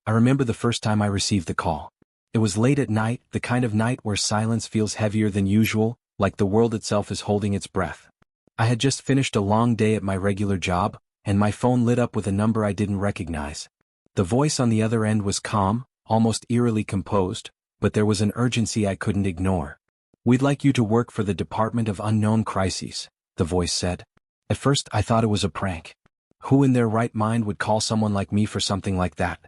I remember the first time I received the call. It was late at night, the kind of night where silence feels heavier than usual, like the world itself is holding its breath. I had just finished a long day at my regular job, and my phone lit up with a number I didn't recognize. The voice on the other end was calm, almost eerily composed, but there was an urgency I couldn't ignore. "We'd like you to work for the Department of Unknown Crises," the voice said. At first I thought it was a prank. Who in their right mind would call someone like me for something like that?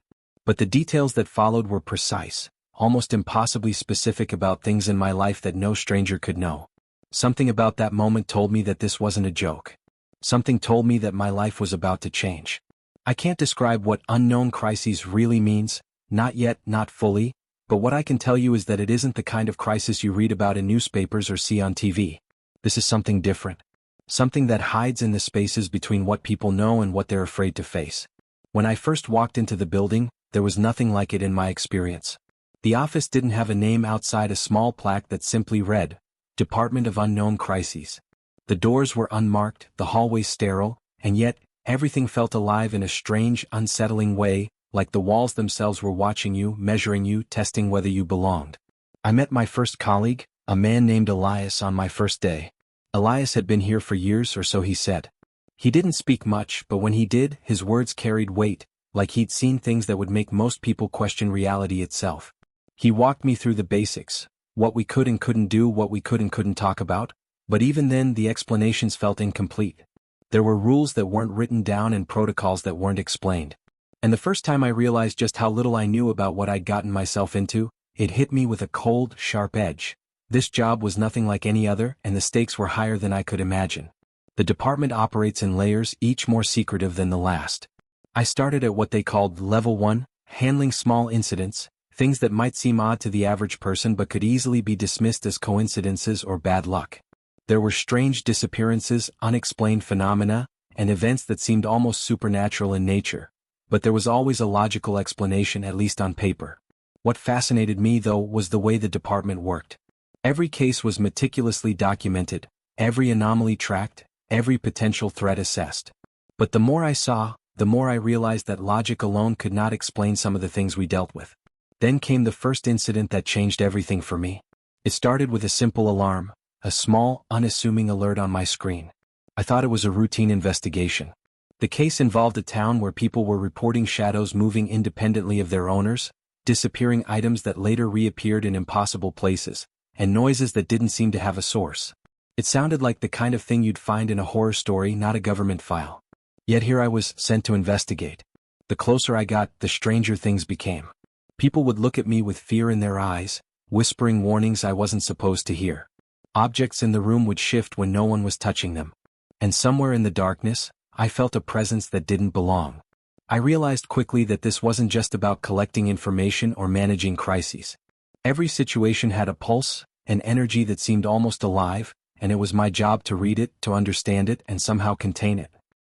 But the details that followed were precise, almost impossibly specific about things in my life that no stranger could know. Something about that moment told me that this wasn't a joke. Something told me that my life was about to change. I can't describe what unknown crises really means, not yet, not fully, but what I can tell you is that it isn't the kind of crisis you read about in newspapers or see on TV. This is something different. Something that hides in the spaces between what people know and what they're afraid to face. When I first walked into the building, there was nothing like it in my experience. The office didn't have a name outside a small plaque that simply read, Department of Unknown Crises. The doors were unmarked, the hallways sterile, and yet, everything felt alive in a strange, unsettling way, like the walls themselves were watching you, measuring you, testing whether you belonged. I met my first colleague, a man named Elias, on my first day. Elias had been here for years, or so he said. He didn't speak much, but when he did, his words carried weight, like he'd seen things that would make most people question reality itself. He walked me through the basics, what we could and couldn't do, what we could and couldn't talk about, but even then the explanations felt incomplete. There were rules that weren't written down and protocols that weren't explained. And the first time I realized just how little I knew about what I'd gotten myself into, it hit me with a cold, sharp edge. This job was nothing like any other, and the stakes were higher than I could imagine. The department operates in layers, each more secretive than the last. I started at what they called Level 1, handling small incidents, things that might seem odd to the average person but could easily be dismissed as coincidences or bad luck. There were strange disappearances, unexplained phenomena, and events that seemed almost supernatural in nature. But there was always a logical explanation, at least on paper. What fascinated me, though, was the way the department worked. Every case was meticulously documented, every anomaly tracked, every potential threat assessed. But the more I saw, the more I realized that logic alone could not explain some of the things we dealt with. Then came the first incident that changed everything for me. It started with a simple alarm, a small, unassuming alert on my screen. I thought it was a routine investigation. The case involved a town where people were reporting shadows moving independently of their owners, disappearing items that later reappeared in impossible places, and noises that didn't seem to have a source. It sounded like the kind of thing you'd find in a horror story, not a government file. Yet here I was, sent to investigate. The closer I got, the stranger things became. People would look at me with fear in their eyes, whispering warnings I wasn't supposed to hear. Objects in the room would shift when no one was touching them. And somewhere in the darkness, I felt a presence that didn't belong. I realized quickly that this wasn't just about collecting information or managing crises. Every situation had a pulse, an energy that seemed almost alive, and it was my job to read it, to understand it, and somehow contain it.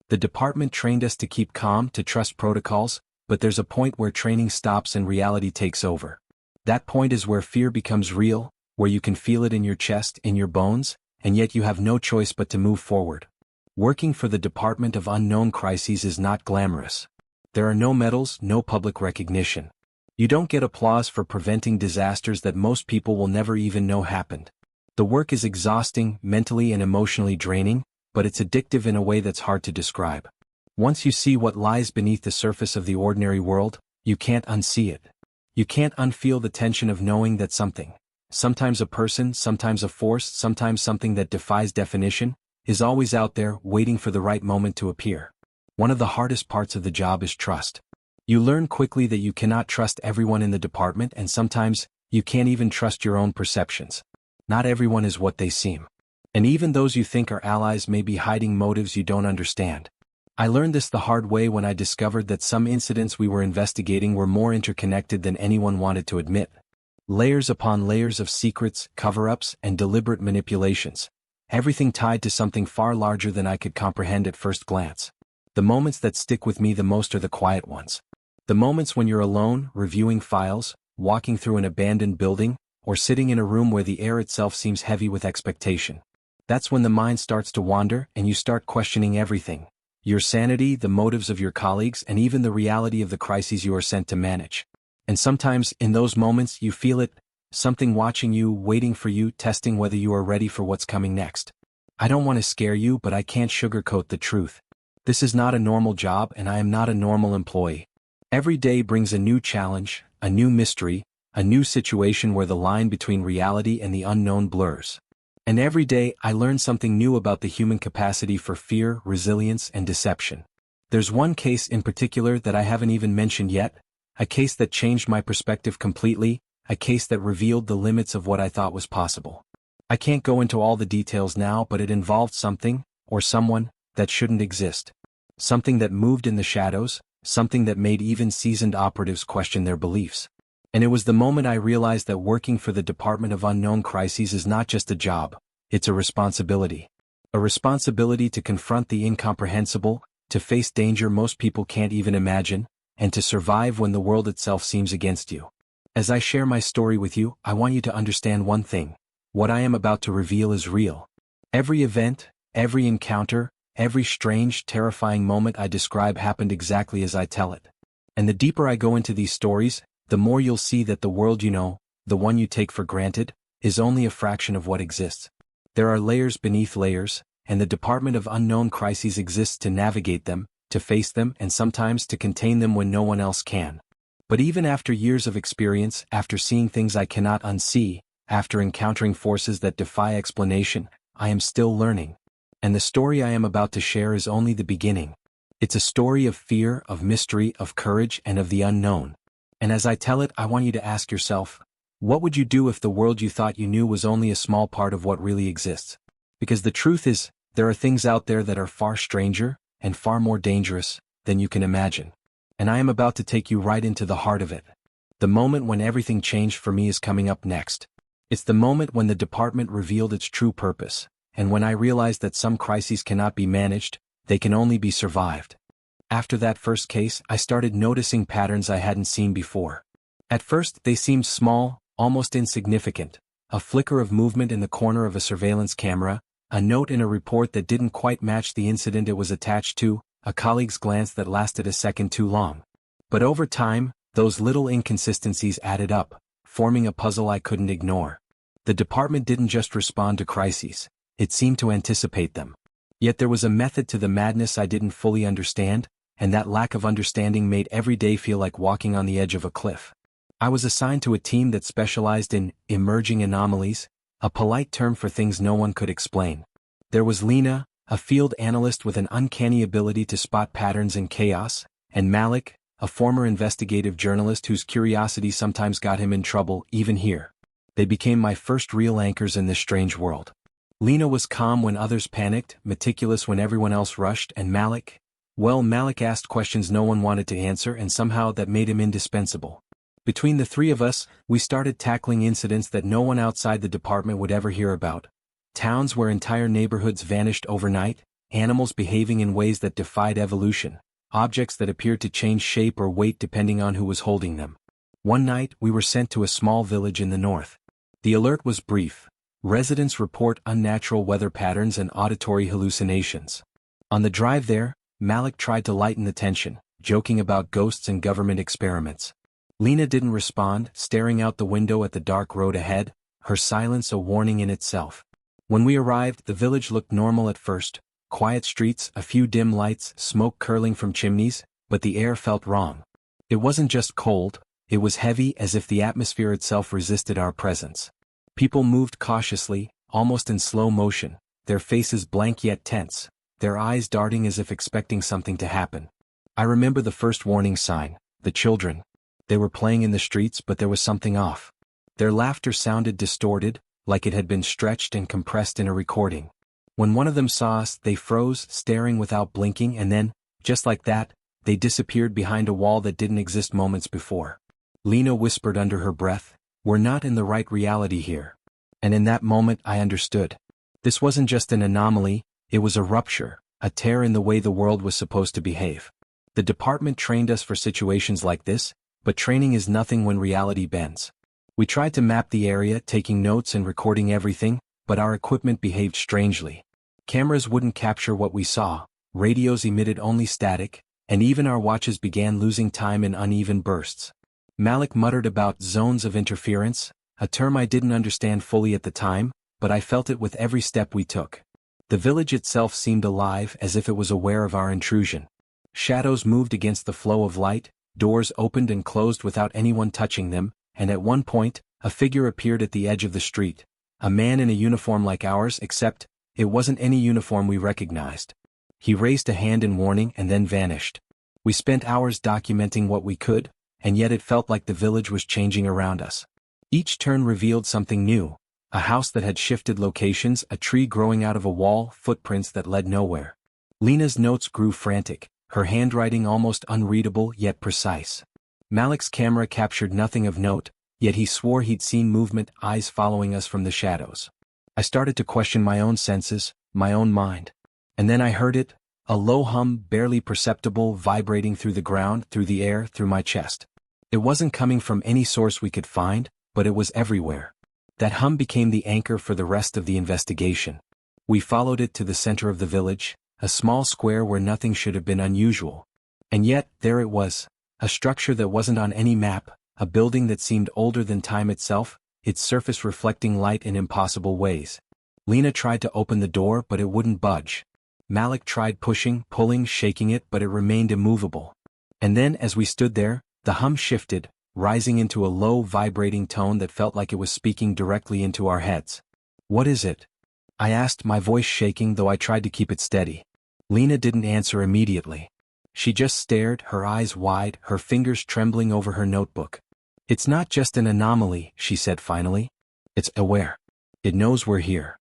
The department trained us to keep calm, to trust protocols, but there's a point where training stops and reality takes over. That point is where fear becomes real, where you can feel it in your chest, in your bones, and yet you have no choice but to move forward. Working for the Department of Unknown Crises is not glamorous. There are no medals, no public recognition. You don't get applause for preventing disasters that most people will never even know happened. The work is exhausting, mentally and emotionally draining, but it's addictive in a way that's hard to describe. Once you see what lies beneath the surface of the ordinary world, you can't unsee it. You can't unfeel the tension of knowing that something, sometimes a person, sometimes a force, sometimes something that defies definition, is always out there, waiting for the right moment to appear. One of the hardest parts of the job is trust. You learn quickly that you cannot trust everyone in the department, and sometimes, you can't even trust your own perceptions. Not everyone is what they seem. And even those you think are allies may be hiding motives you don't understand. I learned this the hard way when I discovered that some incidents we were investigating were more interconnected than anyone wanted to admit. Layers upon layers of secrets, cover-ups, and deliberate manipulations. Everything tied to something far larger than I could comprehend at first glance. The moments that stick with me the most are the quiet ones. The moments when you're alone, reviewing files, walking through an abandoned building, or sitting in a room where the air itself seems heavy with expectation. That's when the mind starts to wander and you start questioning everything. Your sanity, the motives of your colleagues, and even the reality of the crises you are sent to manage. And sometimes, in those moments, you feel it, something watching you, waiting for you, testing whether you are ready for what's coming next. I don't want to scare you, but I can't sugarcoat the truth. This is not a normal job, and I am not a normal employee. Every day brings a new challenge, a new mystery, a new situation where the line between reality and the unknown blurs. And every day I learn something new about the human capacity for fear, resilience, and deception. There's one case in particular that I haven't even mentioned yet, a case that changed my perspective completely, a case that revealed the limits of what I thought was possible. I can't go into all the details now, but it involved something, or someone, that shouldn't exist. Something that moved in the shadows, something that made even seasoned operatives question their beliefs. And it was the moment I realized that working for the Department of Unknown Crises is not just a job, it's a responsibility. A responsibility to confront the incomprehensible, to face danger most people can't even imagine, and to survive when the world itself seems against you. As I share my story with you, I want you to understand one thing. What I am about to reveal is real. Every event, every encounter, every strange, terrifying moment I describe happened exactly as I tell it. And the deeper I go into these stories, the more you'll see that the world you know, the one you take for granted, is only a fraction of what exists. There are layers beneath layers, and the Department of Unknown Crises exists to navigate them, to face them, and sometimes to contain them when no one else can. But even after years of experience, after seeing things I cannot unsee, after encountering forces that defy explanation, I am still learning. And the story I am about to share is only the beginning. It's a story of fear, of mystery, of courage, and of the unknown. And as I tell it, I want you to ask yourself, what would you do if the world you thought you knew was only a small part of what really exists? Because the truth is, there are things out there that are far stranger, and far more dangerous, than you can imagine. And I am about to take you right into the heart of it. The moment when everything changed for me is coming up next. It's the moment when the department revealed its true purpose, and when I realized that some crises cannot be managed, they can only be survived. After that first case, I started noticing patterns I hadn't seen before. At first, they seemed small, almost insignificant. A flicker of movement in the corner of a surveillance camera, a note in a report that didn't quite match the incident it was attached to, a colleague's glance that lasted a second too long. But over time, those little inconsistencies added up, forming a puzzle I couldn't ignore. The department didn't just respond to crises, it seemed to anticipate them. Yet there was a method to the madness I didn't fully understand, and that lack of understanding made every day feel like walking on the edge of a cliff. I was assigned to a team that specialized in emerging anomalies, a polite term for things no one could explain. There was Lena, a field analyst with an uncanny ability to spot patterns in chaos, and Malik, a former investigative journalist whose curiosity sometimes got him in trouble, even here. They became my first real anchors in this strange world. Lena was calm when others panicked, meticulous when everyone else rushed, and Malik asked questions no one wanted to answer, and somehow that made him indispensable. Between the three of us, we started tackling incidents that no one outside the department would ever hear about. Towns where entire neighborhoods vanished overnight, animals behaving in ways that defied evolution, objects that appeared to change shape or weight depending on who was holding them. One night, we were sent to a small village in the north. The alert was brief. Residents report unnatural weather patterns and auditory hallucinations. On the drive there, Malik tried to lighten the tension, joking about ghosts and government experiments. Lena didn't respond, staring out the window at the dark road ahead, her silence a warning in itself. When we arrived, the village looked normal at first. Quiet streets, a few dim lights, smoke curling from chimneys, but the air felt wrong. It wasn't just cold, it was heavy, as if the atmosphere itself resisted our presence. People moved cautiously, almost in slow motion, their faces blank yet tense, their eyes darting as if expecting something to happen. I remember the first warning sign, the children. They were playing in the streets, but there was something off. Their laughter sounded distorted, like it had been stretched and compressed in a recording. When one of them saw us, they froze, staring without blinking, and then, just like that, they disappeared behind a wall that didn't exist moments before. Lena whispered under her breath, "We're not in the right reality here." And in that moment I understood. This wasn't just an anomaly, it was a rupture, a tear in the way the world was supposed to behave. The department trained us for situations like this, but training is nothing when reality bends. We tried to map the area, taking notes and recording everything, but our equipment behaved strangely. Cameras wouldn't capture what we saw, radios emitted only static, and even our watches began losing time in uneven bursts. Malik muttered about zones of interference, a term I didn't understand fully at the time, but I felt it with every step we took. The village itself seemed alive, as if it was aware of our intrusion. Shadows moved against the flow of light, doors opened and closed without anyone touching them, and at one point, a figure appeared at the edge of the street. A man in a uniform like ours, except it wasn't any uniform we recognized. He raised a hand in warning and then vanished. We spent hours documenting what we could, and yet it felt like the village was changing around us. Each turn revealed something new: a house that had shifted locations, a tree growing out of a wall, footprints that led nowhere. Lena's notes grew frantic, her handwriting almost unreadable yet precise. Malik's camera captured nothing of note, yet he swore he'd seen movement, eyes following us from the shadows. I started to question my own senses, my own mind. And then I heard it, a low hum, barely perceptible, vibrating through the ground, through the air, through my chest. It wasn't coming from any source we could find, but it was everywhere. That hum became the anchor for the rest of the investigation. We followed it to the center of the village, a small square where nothing should have been unusual. And yet, there it was, a structure that wasn't on any map, a building that seemed older than time itself, its surface reflecting light in impossible ways. Lena tried to open the door, but it wouldn't budge. Malik tried pushing, pulling, shaking it, but it remained immovable. And then, as we stood there, the hum shifted, rising into a low, vibrating tone that felt like it was speaking directly into our heads. "What is it?" I asked, my voice shaking, though I tried to keep it steady. Lena didn't answer immediately. She just stared, her eyes wide, her fingers trembling over her notebook. "It's not just an anomaly," she said finally. "It's aware. It knows we're here."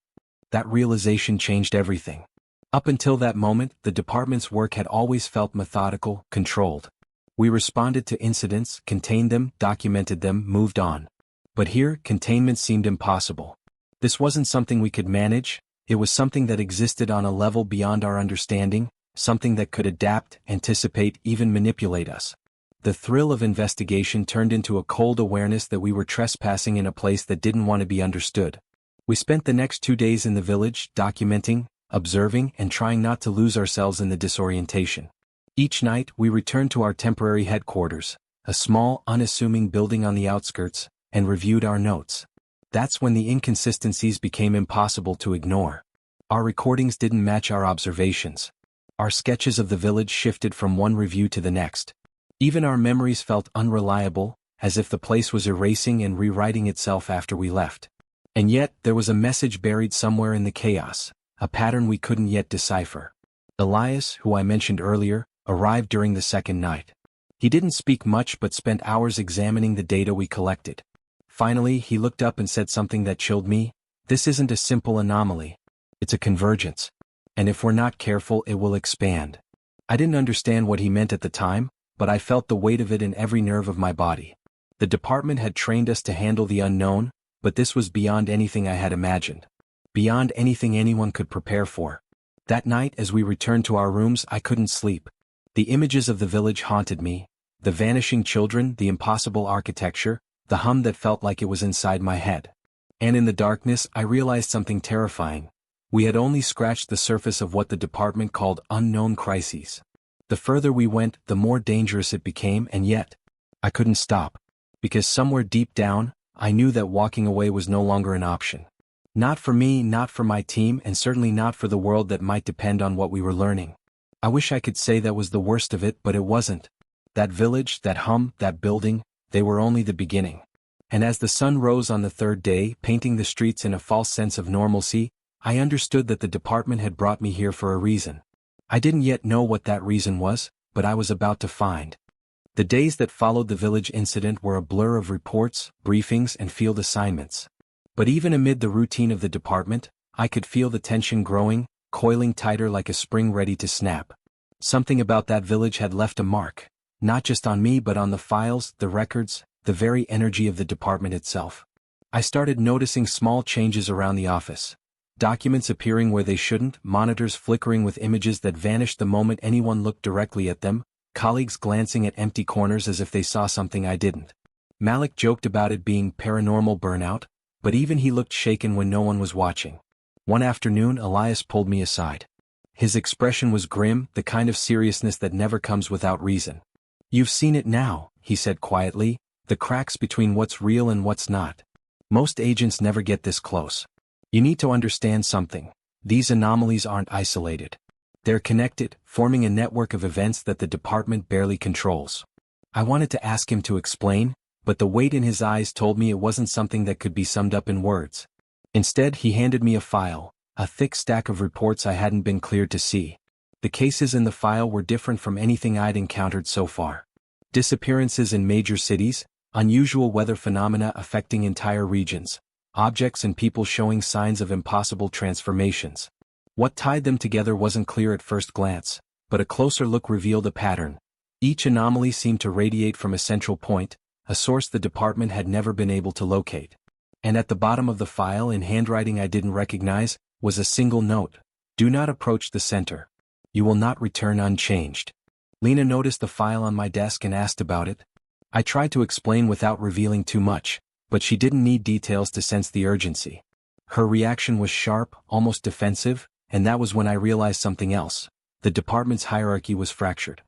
That realization changed everything. Up until that moment, the department's work had always felt methodical, controlled. We responded to incidents, contained them, documented them, moved on. But here, containment seemed impossible. This wasn't something we could manage, it was something that existed on a level beyond our understanding, something that could adapt, anticipate, even manipulate us. The thrill of investigation turned into a cold awareness that we were trespassing in a place that didn't want to be understood. We spent the next 2 days in the village, documenting, observing, and trying not to lose ourselves in the disorientation. Each night, we returned to our temporary headquarters, a small, unassuming building on the outskirts, and reviewed our notes. That's when the inconsistencies became impossible to ignore. Our recordings didn't match our observations. Our sketches of the village shifted from one review to the next. Even our memories felt unreliable, as if the place was erasing and rewriting itself after we left. And yet, there was a message buried somewhere in the chaos, a pattern we couldn't yet decipher. Elias, who I mentioned earlier, arrived during the second night. He didn't speak much but spent hours examining the data we collected. Finally, he looked up and said something that chilled me. "This isn't a simple anomaly. It's a convergence. And if we're not careful, it will expand." I didn't understand what he meant at the time, but I felt the weight of it in every nerve of my body. The department had trained us to handle the unknown, but this was beyond anything I had imagined. Beyond anything anyone could prepare for. That night, as we returned to our rooms, I couldn't sleep. The images of the village haunted me, the vanishing children, the impossible architecture, the hum that felt like it was inside my head. And in the darkness, I realized something terrifying. We had only scratched the surface of what the department called unknown crises. The further we went, the more dangerous it became, and yet, I couldn't stop. Because somewhere deep down, I knew that walking away was no longer an option. Not for me, not for my team, and certainly not for the world that might depend on what we were learning. I wish I could say that was the worst of it, but it wasn't. That village, that hum, that building, they were only the beginning. And as the sun rose on the third day, painting the streets in a false sense of normalcy, I understood that the department had brought me here for a reason. I didn't yet know what that reason was, but I was about to find. The days that followed the village incident were a blur of reports, briefings, and field assignments. But even amid the routine of the department, I could feel the tension growing, coiling tighter like a spring ready to snap. Something about that village had left a mark, not just on me but on the files, the records, the very energy of the department itself. I started noticing small changes around the office. Documents appearing where they shouldn't, monitors flickering with images that vanished the moment anyone looked directly at them, colleagues glancing at empty corners as if they saw something I didn't. Malik joked about it being paranormal burnout, but even he looked shaken when no one was watching. One afternoon, Elias pulled me aside. His expression was grim, the kind of seriousness that never comes without reason. "You've seen it now," he said quietly, "the cracks between what's real and what's not. Most agents never get this close. You need to understand something. These anomalies aren't isolated. They're connected, forming a network of events that the department barely controls." I wanted to ask him to explain, but the weight in his eyes told me it wasn't something that could be summed up in words. Instead, he handed me a file, a thick stack of reports I hadn't been cleared to see. The cases in the file were different from anything I'd encountered so far. Disappearances in major cities, unusual weather phenomena affecting entire regions, objects and people showing signs of impossible transformations. What tied them together wasn't clear at first glance, but a closer look revealed a pattern. Each anomaly seemed to radiate from a central point, a source the department had never been able to locate. And at the bottom of the file, in handwriting I didn't recognize, was a single note: "Do not approach the center. You will not return unchanged." Lena noticed the file on my desk and asked about it. I tried to explain without revealing too much, but she didn't need details to sense the urgency. Her reaction was sharp, almost defensive, and that was when I realized something else. The department's hierarchy was fractured.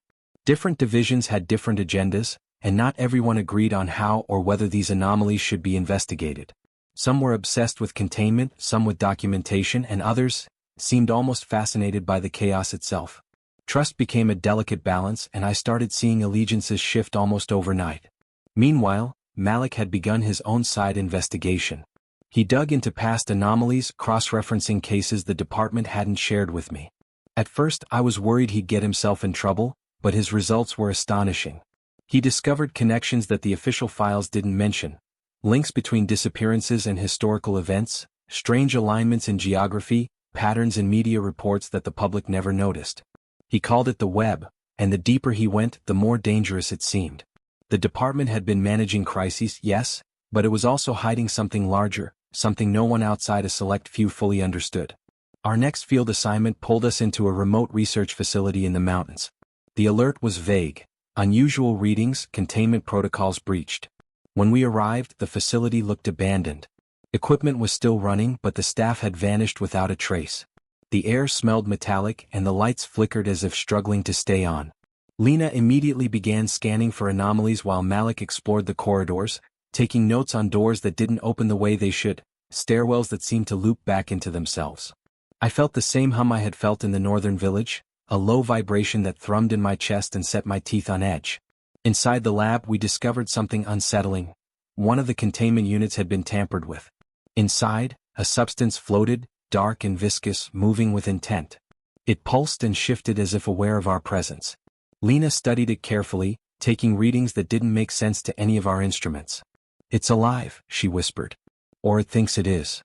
Different divisions had different agendas, and not everyone agreed on how or whether these anomalies should be investigated. Some were obsessed with containment, some with documentation, and others seemed almost fascinated by the chaos itself. Trust became a delicate balance, and I started seeing allegiances shift almost overnight. Meanwhile, Malik had begun his own side investigation. He dug into past anomalies, cross-referencing cases the department hadn't shared with me. At first, I was worried he'd get himself in trouble, but his results were astonishing. He discovered connections that the official files didn't mention, links between disappearances and historical events, strange alignments in geography, patterns in media reports that the public never noticed. He called it the web, and the deeper he went, the more dangerous it seemed. The department had been managing crises, yes, but it was also hiding something larger, something no one outside a select few fully understood. Our next field assignment pulled us into a remote research facility in the mountains. The alert was vague: unusual readings, containment protocols breached. When we arrived, the facility looked abandoned. Equipment was still running, but the staff had vanished without a trace. The air smelled metallic, and the lights flickered as if struggling to stay on. Lena immediately began scanning for anomalies while Malik explored the corridors, taking notes on doors that didn't open the way they should, stairwells that seemed to loop back into themselves. I felt the same hum I had felt in the northern village, a low vibration that thrummed in my chest and set my teeth on edge. Inside the lab, we discovered something unsettling. One of the containment units had been tampered with. Inside, a substance floated, dark and viscous, moving with intent. It pulsed and shifted as if aware of our presence. Lena studied it carefully, taking readings that didn't make sense to any of our instruments. "It's alive," she whispered. "Or it thinks it is."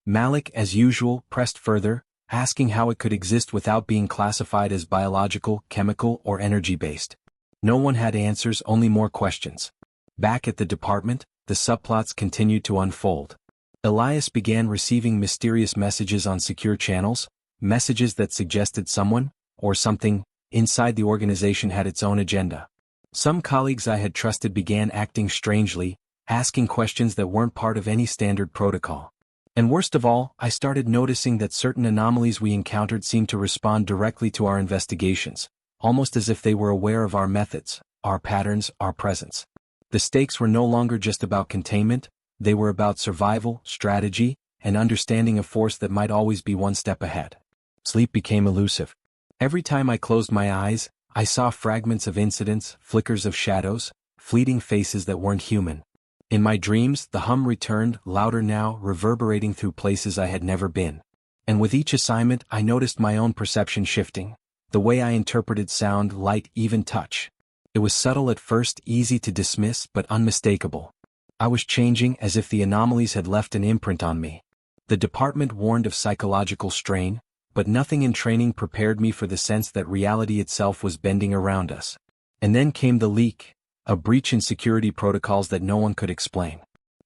Malik, as usual, pressed further, asking how it could exist without being classified as biological, chemical, or energy-based. No one had answers, only more questions. Back at the department, the subplots continued to unfold. Elias began receiving mysterious messages on secure channels, messages that suggested someone, or something, inside the organization had its own agenda. Some colleagues I had trusted began acting strangely, asking questions that weren't part of any standard protocol. And worst of all, I started noticing that certain anomalies we encountered seemed to respond directly to our investigations, almost as if they were aware of our methods, our patterns, our presence. The stakes were no longer just about containment, they were about survival, strategy, and understanding a force that might always be one step ahead. Sleep became elusive. Every time I closed my eyes, I saw fragments of incidents, flickers of shadows, fleeting faces that weren't human. In my dreams, the hum returned, louder now, reverberating through places I had never been. And with each assignment, I noticed my own perception shifting. The way I interpreted sound, light, even touch. It was subtle at first, easy to dismiss, but unmistakable. I was changing, as if the anomalies had left an imprint on me. The department warned of psychological strain, but nothing in training prepared me for the sense that reality itself was bending around us. And then came the leak, a breach in security protocols that no one could explain.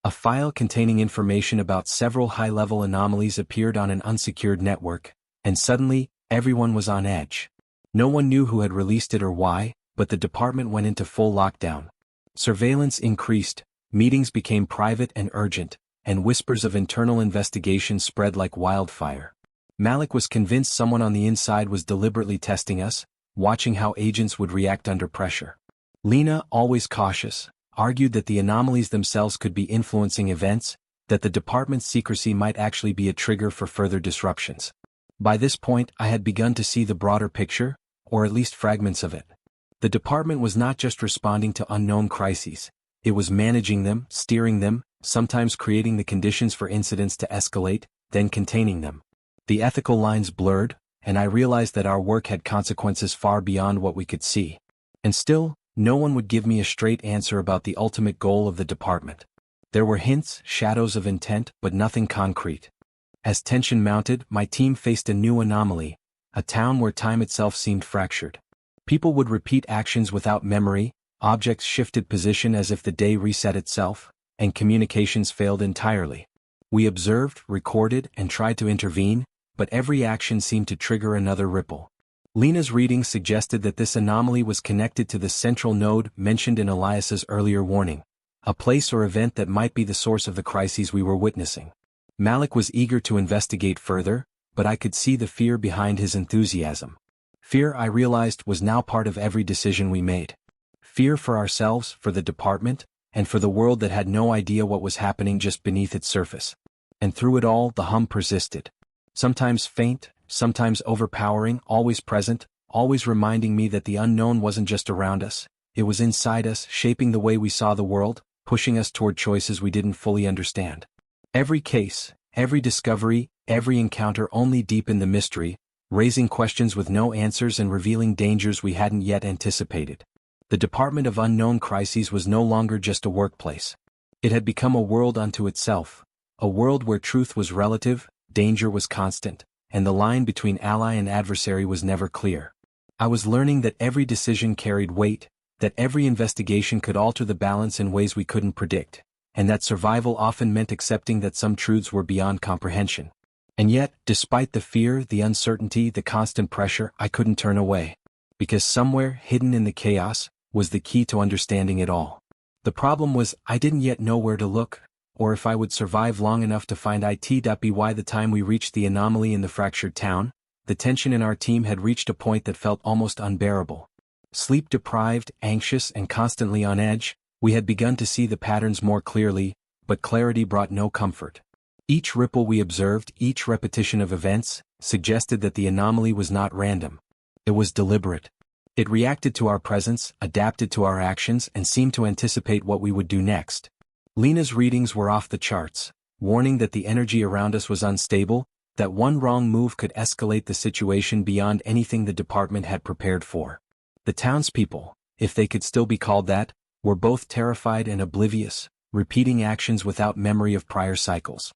A file containing information about several high-level anomalies appeared on an unsecured network, and suddenly, everyone was on edge. No one knew who had released it or why, but the department went into full lockdown. Surveillance increased, meetings became private and urgent, and whispers of internal investigation spread like wildfire. Malik was convinced someone on the inside was deliberately testing us, watching how agents would react under pressure. Lena, always cautious, argued that the anomalies themselves could be influencing events, that the department's secrecy might actually be a trigger for further disruptions. By this point, I had begun to see the broader picture, or at least fragments of it. The department was not just responding to unknown crises, it was managing them, steering them, sometimes creating the conditions for incidents to escalate, then containing them. The ethical lines blurred, and I realized that our work had consequences far beyond what we could see. And still, no one would give me a straight answer about the ultimate goal of the department. There were hints, shadows of intent, but nothing concrete. As tension mounted, my team faced a new anomaly, a town where time itself seemed fractured. People would repeat actions without memory, objects shifted position as if the day reset itself, and communications failed entirely. We observed, recorded, and tried to intervene, but every action seemed to trigger another ripple. Lena's reading suggested that this anomaly was connected to the central node mentioned in Elias's earlier warning, a place or event that might be the source of the crises we were witnessing. Malik was eager to investigate further, but I could see the fear behind his enthusiasm. Fear, I realized, was now part of every decision we made. Fear for ourselves, for the department, and for the world that had no idea what was happening just beneath its surface. And through it all, the hum persisted. Sometimes faint, sometimes overpowering, always present, always reminding me that the unknown wasn't just around us, it was inside us, shaping the way we saw the world, pushing us toward choices we didn't fully understand. Every case, every discovery, every encounter only deepened the mystery, raising questions with no answers and revealing dangers we hadn't yet anticipated. The Department of Unknown Crises was no longer just a workplace. It had become a world unto itself, a world where truth was relative, danger was constant, and the line between ally and adversary was never clear. I was learning that every decision carried weight, that every investigation could alter the balance in ways we couldn't predict, and that survival often meant accepting that some truths were beyond comprehension. And yet, despite the fear, the uncertainty, the constant pressure, I couldn't turn away. Because somewhere, hidden in the chaos, was the key to understanding it all. The problem was, I didn't yet know where to look, or if I would survive long enough to find it. By the time we reached the anomaly in the fractured town, the tension in our team had reached a point that felt almost unbearable. Sleep-deprived, anxious, and constantly on edge, we had begun to see the patterns more clearly, but clarity brought no comfort. Each ripple we observed, each repetition of events, suggested that the anomaly was not random. It was deliberate. It reacted to our presence, adapted to our actions, and seemed to anticipate what we would do next. Lena's readings were off the charts, warning that the energy around us was unstable, that one wrong move could escalate the situation beyond anything the department had prepared for. The townspeople, if they could still be called that, were both terrified and oblivious, repeating actions without memory of prior cycles.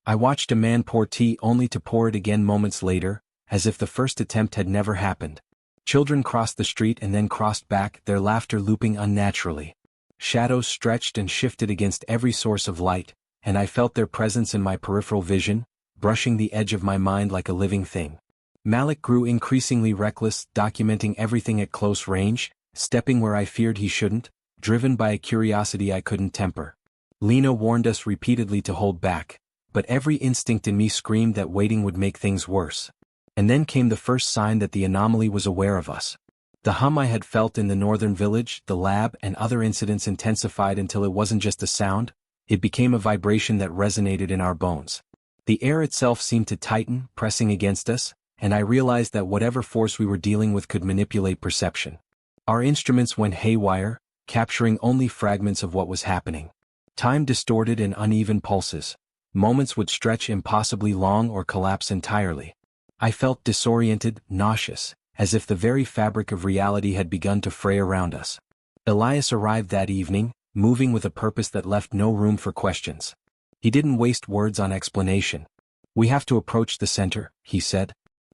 I watched a man pour tea only to pour it again moments later, as if the first attempt had never happened. Children crossed the street and then crossed back, their laughter looping unnaturally. Shadows stretched and shifted against every source of light, and I felt their presence in my peripheral vision, brushing the edge of my mind like a living thing. Malik grew increasingly reckless, documenting everything at close range, stepping where I feared he shouldn't, driven by a curiosity I couldn't temper. Lena warned us repeatedly to hold back, but every instinct in me screamed that waiting would make things worse. And then came the first sign that the anomaly was aware of us. The hum I had felt in the northern village, the lab, and other incidents intensified until it wasn't just a sound, it became a vibration that resonated in our bones. The air itself seemed to tighten, pressing against us, and I realized that whatever force we were dealing with could manipulate perception. Our instruments went haywire, capturing only fragments of what was happening. Time distorted in uneven pulses. Moments would stretch impossibly long or collapse entirely. I felt disoriented, nauseous, as if the very fabric of reality had begun to fray around us. Elias arrived that evening, moving with a purpose that left no room for questions. He didn't waste words on explanation. "We have to approach the center," he said.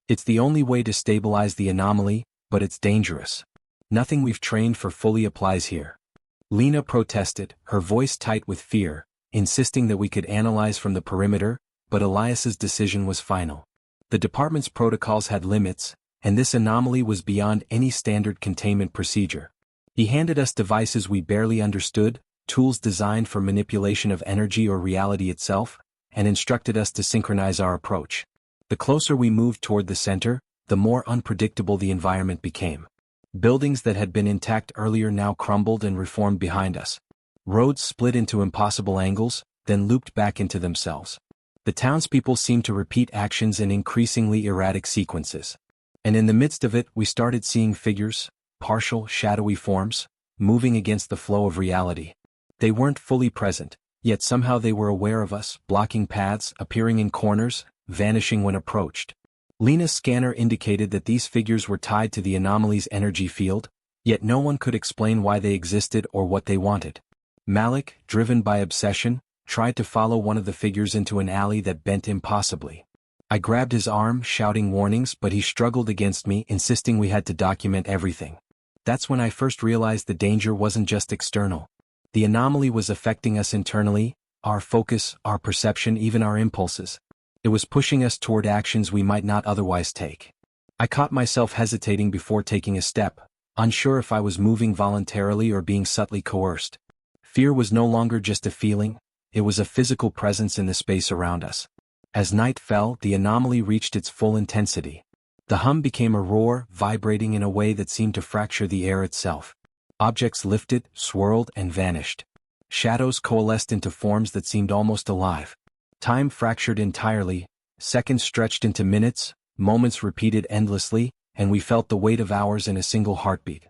"It's the only way to stabilize the anomaly, but it's dangerous. Nothing we've trained for fully applies here." Lena protested, her voice tight with fear, insisting that we could analyze from the perimeter, but Elias's decision was final. The department's protocols had limits, and this anomaly was beyond any standard containment procedure. He handed us devices we barely understood, tools designed for manipulation of energy or reality itself, and instructed us to synchronize our approach. The closer we moved toward the center, the more unpredictable the environment became. Buildings that had been intact earlier now crumbled and reformed behind us. Roads split into impossible angles, then looped back into themselves. The townspeople seemed to repeat actions in increasingly erratic sequences. And in the midst of it, we started seeing figures, partial, shadowy forms, moving against the flow of reality. They weren't fully present, yet somehow they were aware of us, blocking paths, appearing in corners, vanishing when approached. Lena's scanner indicated that these figures were tied to the anomaly's energy field, yet no one could explain why they existed or what they wanted. Malik, driven by obsession, tried to follow one of the figures into an alley that bent impossibly. I grabbed his arm, shouting warnings, but he struggled against me, insisting we had to document everything. That's when I first realized the danger wasn't just external. The anomaly was affecting us internally, our focus, our perception, even our impulses. It was pushing us toward actions we might not otherwise take. I caught myself hesitating before taking a step, unsure if I was moving voluntarily or being subtly coerced. Fear was no longer just a feeling, it was a physical presence in the space around us. As night fell, the anomaly reached its full intensity. The hum became a roar, vibrating in a way that seemed to fracture the air itself. Objects lifted, swirled, and vanished. Shadows coalesced into forms that seemed almost alive. Time fractured entirely, seconds stretched into minutes, moments repeated endlessly, and we felt the weight of hours in a single heartbeat.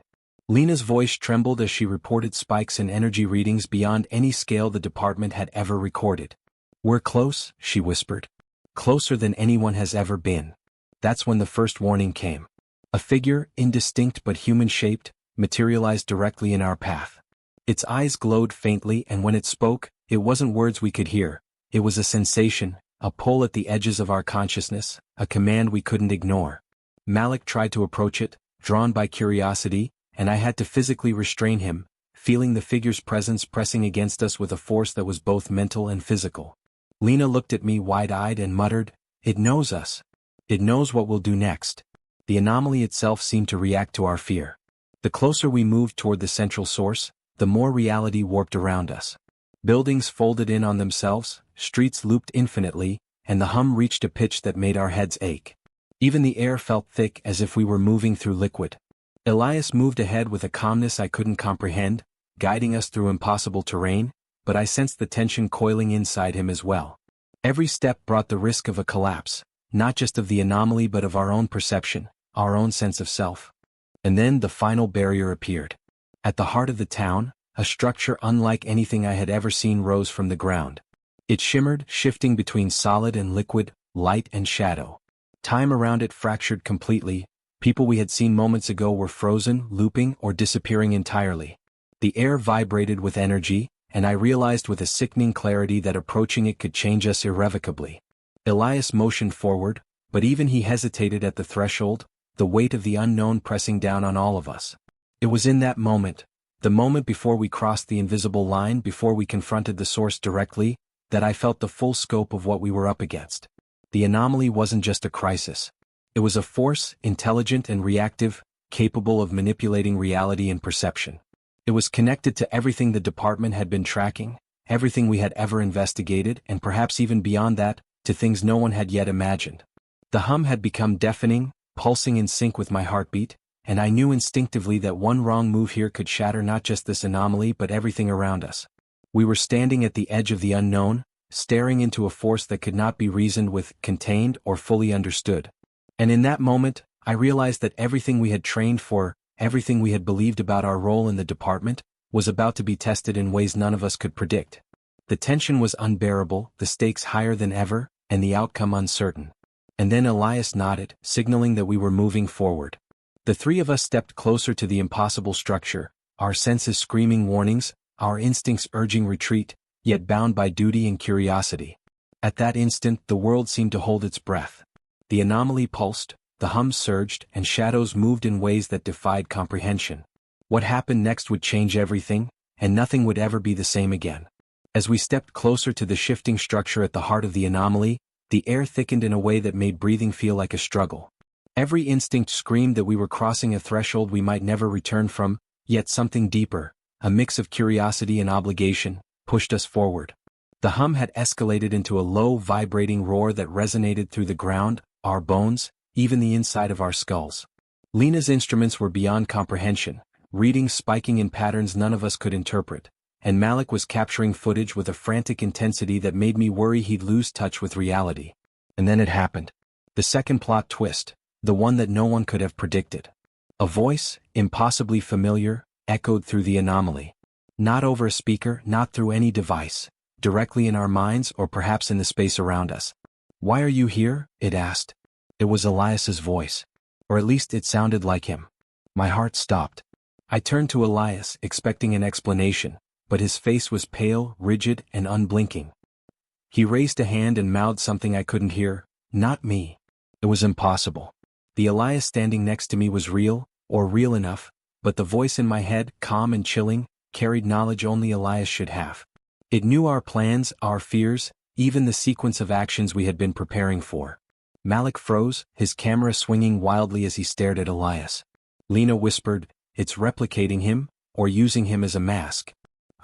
Lena's voice trembled as she reported spikes in energy readings beyond any scale the department had ever recorded. "We're close," she whispered. "Closer than anyone has ever been." That's when the first warning came. A figure, indistinct but human-shaped, materialized directly in our path. Its eyes glowed faintly, and when it spoke, it wasn't words we could hear. It was a sensation, a pull at the edges of our consciousness, a command we couldn't ignore. Malik tried to approach it, drawn by curiosity, and I had to physically restrain him, feeling the figure's presence pressing against us with a force that was both mental and physical. Lena looked at me wide-eyed and muttered, "It knows us. It knows what we'll do next." The anomaly itself seemed to react to our fear. The closer we moved toward the central source, the more reality warped around us. Buildings folded in on themselves, streets looped infinitely, and the hum reached a pitch that made our heads ache. Even the air felt thick, as if we were moving through liquid. Elias moved ahead with a calmness I couldn't comprehend, guiding us through impossible terrain, but I sensed the tension coiling inside him as well. Every step brought the risk of a collapse, not just of the anomaly but of our own perception, our own sense of self. And then the final barrier appeared. At the heart of the town, a structure unlike anything I had ever seen rose from the ground. It shimmered, shifting between solid and liquid, light and shadow. Time around it fractured completely. People we had seen moments ago were frozen, looping, or disappearing entirely. The air vibrated with energy, and I realized with a sickening clarity that approaching it could change us irrevocably. Elias motioned forward, but even he hesitated at the threshold, the weight of the unknown pressing down on all of us. It was in that moment, the moment before we crossed the invisible line, before we confronted the source directly, that I felt the full scope of what we were up against. The anomaly wasn't just a crisis. It was a force, intelligent and reactive, capable of manipulating reality and perception. It was connected to everything the department had been tracking, everything we had ever investigated, and perhaps even beyond that, to things no one had yet imagined. The hum had become deafening, pulsing in sync with my heartbeat, and I knew instinctively that one wrong move here could shatter not just this anomaly but everything around us. We were standing at the edge of the unknown, staring into a force that could not be reasoned with, contained, or fully understood. And in that moment, I realized that everything we had trained for, everything we had believed about our role in the department, was about to be tested in ways none of us could predict. The tension was unbearable, the stakes higher than ever, and the outcome uncertain. And then Elias nodded, signaling that we were moving forward. The three of us stepped closer to the impossible structure, our senses screaming warnings, our instincts urging retreat, yet bound by duty and curiosity. At that instant, the world seemed to hold its breath. The anomaly pulsed, the hum surged, and shadows moved in ways that defied comprehension. What happened next would change everything, and nothing would ever be the same again. As we stepped closer to the shifting structure at the heart of the anomaly, the air thickened in a way that made breathing feel like a struggle. Every instinct screamed that we were crossing a threshold we might never return from, yet something deeper, a mix of curiosity and obligation, pushed us forward. The hum had escalated into a low, vibrating roar that resonated through the ground, our bones, even the inside of our skulls. Lena's instruments were beyond comprehension, readings spiking in patterns none of us could interpret, and Malik was capturing footage with a frantic intensity that made me worry he'd lose touch with reality. And then it happened. The second plot twist, the one that no one could have predicted. A voice, impossibly familiar, echoed through the anomaly. Not over a speaker, not through any device, directly in our minds or perhaps in the space around us. "Why are you here?" it asked. It was Elias's voice. Or at least it sounded like him. My heart stopped. I turned to Elias, expecting an explanation, but his face was pale, rigid, and unblinking. He raised a hand and mouthed something I couldn't hear. Not me. It was impossible. The Elias standing next to me was real, or real enough, but the voice in my head, calm and chilling, carried knowledge only Elias should have. It knew our plans, our fears, even the sequence of actions we had been preparing for. Malik froze, his camera swinging wildly as he stared at Elias. Lena whispered, "It's replicating him, or using him as a mask."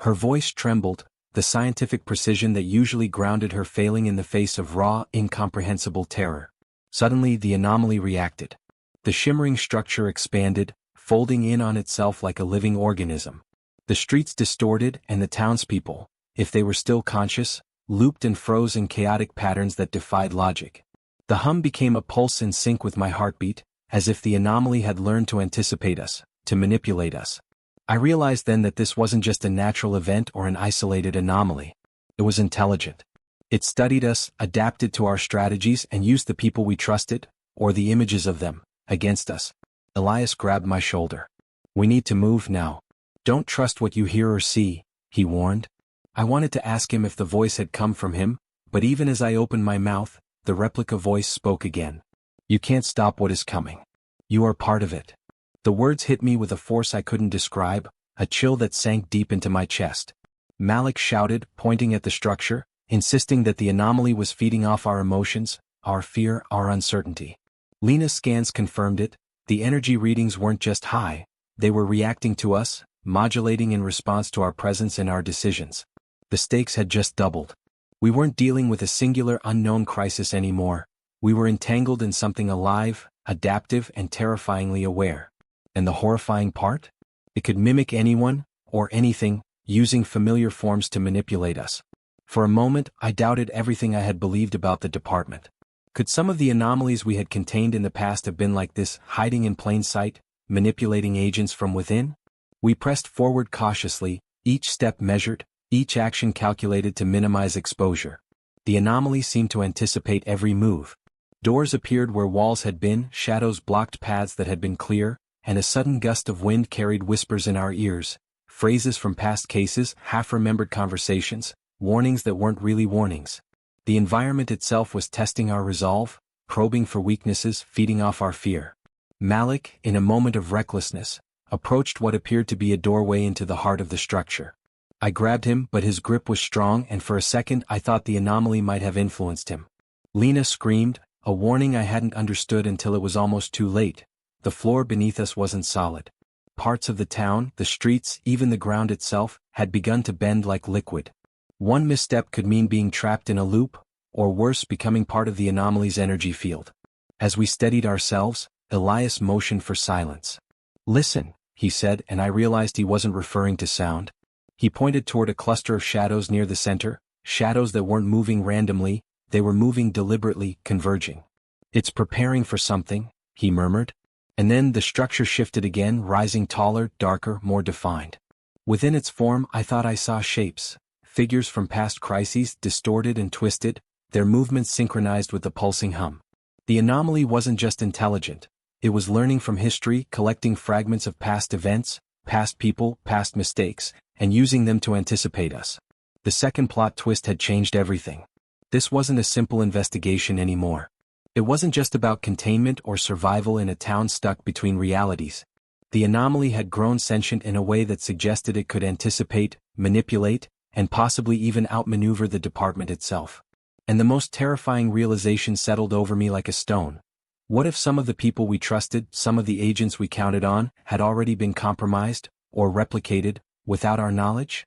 Her voice trembled, the scientific precision that usually grounded her failing in the face of raw, incomprehensible terror. Suddenly the anomaly reacted. The shimmering structure expanded, folding in on itself like a living organism. The streets distorted and the townspeople, if they were still conscious, looped and froze in chaotic patterns that defied logic. The hum became a pulse in sync with my heartbeat, as if the anomaly had learned to anticipate us, to manipulate us. I realized then that this wasn't just a natural event or an isolated anomaly. It was intelligent. It studied us, adapted to our strategies, and used the people we trusted, or the images of them, against us. Elias grabbed my shoulder. "We need to move now. Don't trust what you hear or see," he warned. I wanted to ask him if the voice had come from him, but even as I opened my mouth, the replica voice spoke again. "You can't stop what is coming. You are part of it." The words hit me with a force I couldn't describe, a chill that sank deep into my chest. Malik shouted, pointing at the structure, insisting that the anomaly was feeding off our emotions, our fear, our uncertainty. Lena's scans confirmed it. The energy readings weren't just high, they were reacting to us, modulating in response to our presence and our decisions. The stakes had just doubled. We weren't dealing with a singular unknown crisis anymore. We were entangled in something alive, adaptive, and terrifyingly aware. And the horrifying part? It could mimic anyone, or anything, using familiar forms to manipulate us. For a moment, I doubted everything I had believed about the department. Could some of the anomalies we had contained in the past have been like this, hiding in plain sight, manipulating agents from within? We pressed forward cautiously, each step measured, each action calculated to minimize exposure. The anomaly seemed to anticipate every move. Doors appeared where walls had been, shadows blocked paths that had been clear, and a sudden gust of wind carried whispers in our ears, phrases from past cases, half-remembered conversations, warnings that weren't really warnings. The environment itself was testing our resolve, probing for weaknesses, feeding off our fear. Malik, in a moment of recklessness, approached what appeared to be a doorway into the heart of the structure. I grabbed him, but his grip was strong, and for a second I thought the anomaly might have influenced him. Lena screamed, a warning I hadn't understood until it was almost too late. The floor beneath us wasn't solid. Parts of the town, the streets, even the ground itself, had begun to bend like liquid. One misstep could mean being trapped in a loop, or worse, becoming part of the anomaly's energy field. As we steadied ourselves, Elias motioned for silence. "Listen," he said, and I realized he wasn't referring to sound. He pointed toward a cluster of shadows near the center, shadows that weren't moving randomly, they were moving deliberately, converging. "It's preparing for something," he murmured. And then the structure shifted again, rising taller, darker, more defined. Within its form, I thought I saw shapes, figures from past crises, distorted and twisted, their movements synchronized with the pulsing hum. The anomaly wasn't just intelligent. It was learning from history, collecting fragments of past events, past people, past mistakes, and using them to anticipate us. The second plot twist had changed everything. This wasn't a simple investigation anymore. It wasn't just about containment or survival in a town stuck between realities. The anomaly had grown sentient in a way that suggested it could anticipate, manipulate, and possibly even outmaneuver the department itself. And the most terrifying realization settled over me like a stone. What if some of the people we trusted, some of the agents we counted on, had already been compromised, or replicated, without our knowledge?